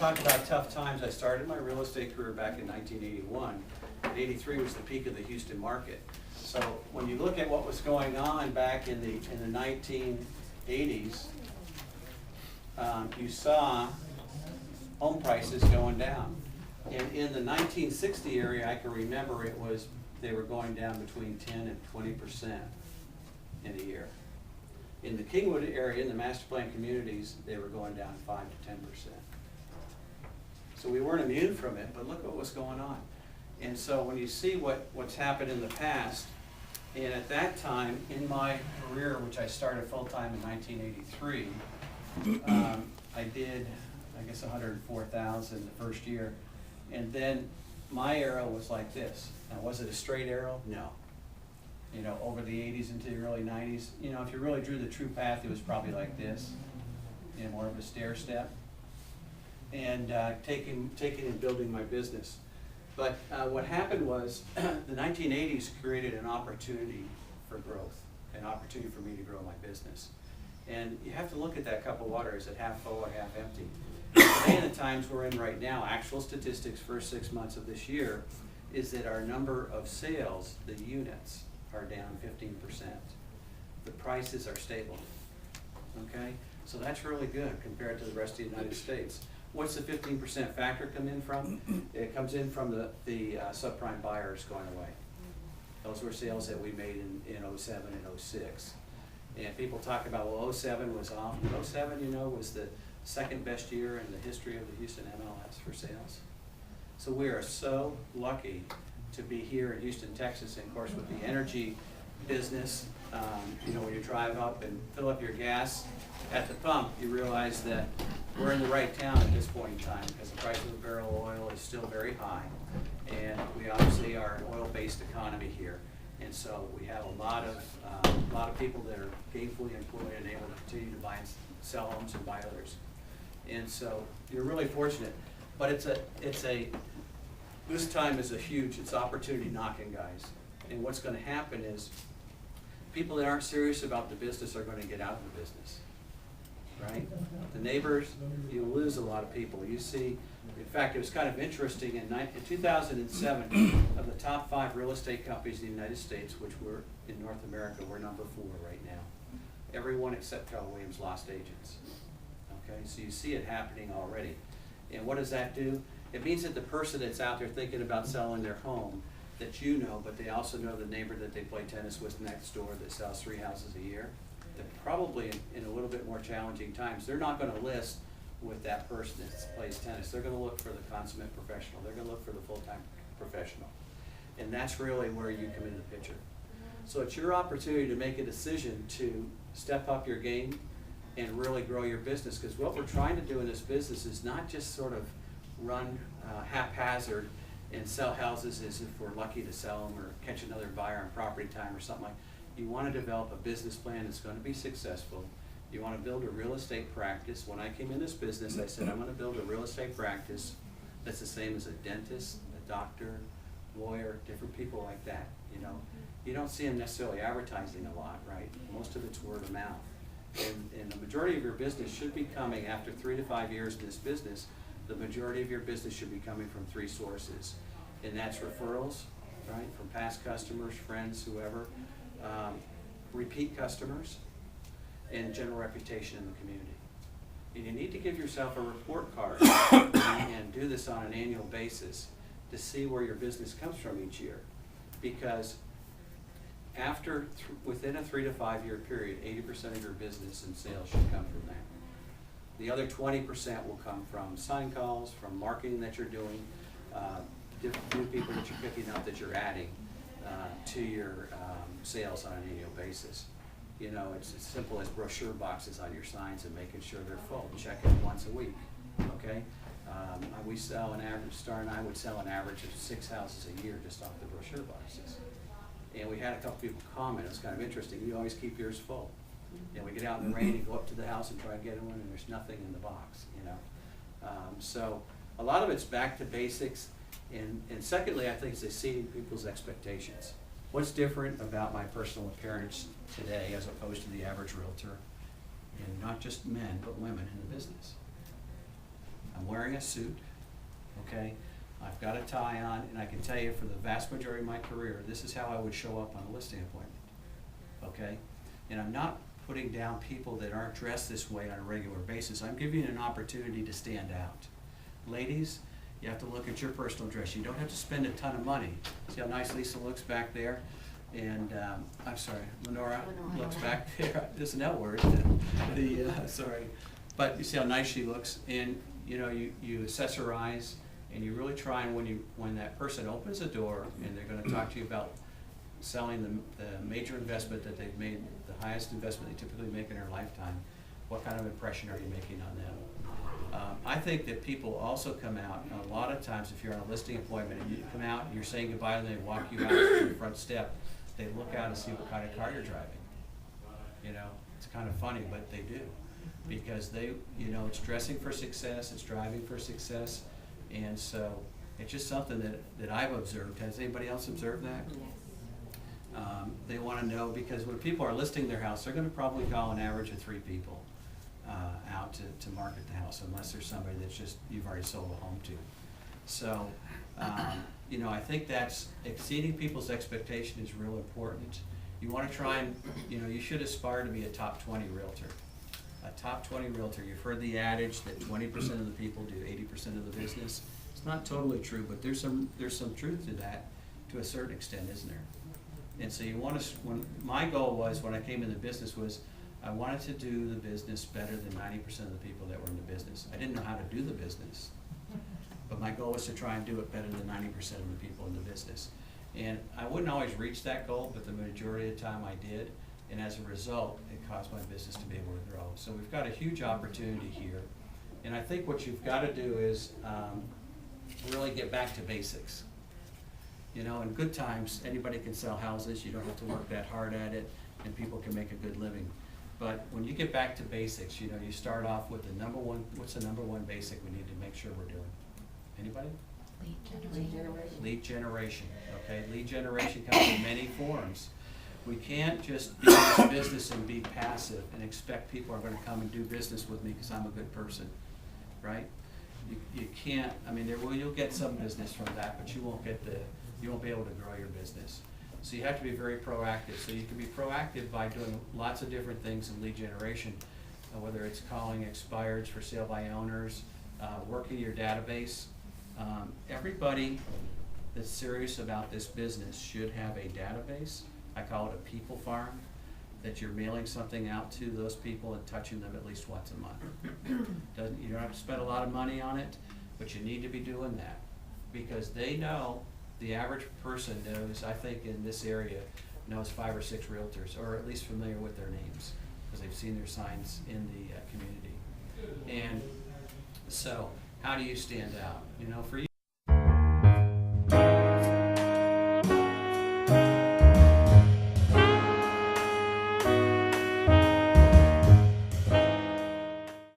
talk about tough times, I started my real estate career back in 1981. And 83 was the peak of the Houston market. So when you look at what was going on back in the 1980s, you saw home prices going down. And in the 1960 area, I can remember they were going down between 10 and 20% in a year. In the Kingwood area, in the master plan communities, they were going down 5 to 10%. So we weren't immune from it, but look what was going on. And so when you see what's happened in the past, and at that time in my career, which I started full-time in 1983, I did, I guess, 104,000 the first year. And then my arrow was like this. Now, was it a straight arrow? No. You know, over the 80s into the early 90s, you know, if you really drew the true path, it was probably like this, you know, more of a stair step. And taking and building my business. But what happened was the 1980s created an opportunity for growth, an opportunity for me to grow my business. And you have to look at that cup of water. Is it half full or half empty? Today, in the times we're in right now, actual statistics first 6 months of this year is that our number of sales, the units, are down 15%. The prices are stable. Okay? So that's really good compared to the rest of the United States. What's the 15% factor come in from? It comes in from the subprime buyers going away. Those were sales that we made in 07 and 06. And people talk about, well, 07 was off. 07, you know, was the second best year in the history of the Houston MLS for sales. So we are so lucky to be here in Houston, Texas, and of course with the energy business, you know, when you drive up and fill up your gas at the pump, you realize that we're in the right town at this point in time because the price of a barrel of oil is still very high. And we obviously are an oil-based economy here. And so we have a lot of people that are gainfully employed and able to continue to buy and sell homes and buy others. And so you're really fortunate. But this time is it's opportunity knocking, guys. And what's going to happen is people that aren't serious about the business are going to get out of the business, right? The neighbors, you lose a lot of people. You see, in fact, it was kind of interesting. In 2007, of the top 5 real estate companies in the United States, which were in North America, we're number 4 right now. Everyone except Keller Williams lost agents. Okay, so you see it happening already. And what does that do? It means that the person that's out there thinking about selling their home, that you know, but they also know the neighbor that they play tennis with next door that sells 3 houses a year, they're probably in a little bit more challenging times. They're not going to list with that person that plays tennis. They're going to look for the consummate professional. They're going to look for the full-time professional. And that's really where you come into the picture. So it's your opportunity to make a decision to step up your game and really grow your business, because what we're trying to do in this business is not just sort of run haphazard and sell houses as if we're lucky to sell them or catch another buyer on property time or something like that. You want to develop a business plan that's going to be successful. You want to build a real estate practice. When I came in this business, I said I'm going to build a real estate practice that's the same as a dentist, a doctor, lawyer, different people like that. You know, you don't see them necessarily advertising a lot, right? Most of it's word of mouth. And the majority of your business should be coming after 3 to 5 years in this business. The majority of your business should be coming from 3 sources, and that's referrals, right, from past customers, friends, whoever, repeat customers, and general reputation in the community. And you need to give yourself a report card and do this on an annual basis to see where your business comes from each year, because within a 3 to 5 year period, 80% of your business and sales should come from that. The other 20% will come from sign calls, from marketing that you're doing, different new people that you're picking up that you're adding to your sales on an annual basis. You know, it's as simple as brochure boxes on your signs and making sure they're full. Check it once a week, okay? We sell an average, Star and I would sell an average of 6 houses a year just off the brochure boxes. And we had a couple people comment, it's kind of interesting, you always keep yours full. And we get out in the rain and go up to the house and try to get one, and there's nothing in the box, you know. So a lot of it's back to basics. And secondly, I think it's exceeding people's expectations. What's different about my personal appearance today as opposed to the average realtor, and not just men, but women in the business? I'm wearing a suit, okay? I've got a tie on, and I can tell you for the vast majority of my career, this is how I would show up on a listing appointment, okay? And I'm not putting down people that aren't dressed this way on a regular basis. I'm giving you an opportunity to stand out. Ladies, you have to look at your personal dress. You don't have to spend a ton of money. See how nice Lisa looks back there? And, I'm sorry, Lenora looks back there. There's an L word. Sorry. But you see how nice she looks, and you know, you accessorize, and you really try, and when that person opens the door and they're gonna talk to you about selling the major investment that they've made, the highest investment they typically make in their lifetime, what kind of impression are you making on them? I think that people also come out, and a lot of times if you're on a listing appointment and you come out and you're saying goodbye and they walk you out to the front step, they look out and see what kind of car you're driving. You know, it's kind of funny, but they do. Because they, you know, it's dressing for success, it's driving for success, and so it's just something that I've observed. Has anybody else observed that? Yes. They want to know, because when people are listing their house, they're going to probably call an average of 3 people out to market the house, unless there's somebody that's just, you've already sold a home to. So, you know, I think that's exceeding people's expectation is real important. You want to try and, you know, you should aspire to be a top 20 realtor. A top 20 realtor. You've heard the adage that 20% of the people do 80% of the business. It's not totally true, but there's some truth to that, to a certain extent, isn't there? And so you want to, my goal was, when I came into business, was I wanted to do the business better than 90% of the people that were in the business. I didn't know how to do the business, but my goal was to try and do it better than 90% of the people in the business. And I wouldn't always reach that goal, but the majority of the time I did. And as a result, it caused my business to be able to grow. So we've got a huge opportunity here. And I think what you've got to do is really get back to basics. You know, in good times, anybody can sell houses. You don't have to work that hard at it, and people can make a good living. But when you get back to basics, you know, you start off with the number one, what's the number one basic we need to make sure we're doing? Anybody? Lead generation. Lead generation, okay? Lead generation comes in many forms. We can't just be in this business and be passive and expect people are going to come and do business with me because I'm a good person, right? You can't. I mean, you'll get some business from that, but you won't be able to grow your business. So you have to be very proactive. So you can be proactive by doing lots of different things in lead generation, whether it's calling expireds for sale by owners, working your database. Everybody that's serious about this business should have a database. I call it a people farm, that you're mailing something out to those people and touching them at least once a month. You don't have to spend a lot of money on it, but you need to be doing that, because they know, the average person knows, I think in this area, knows 5 or 6 realtors, or at least familiar with their names, because they've seen their signs in the community. And so, how do you stand out? You know, for you,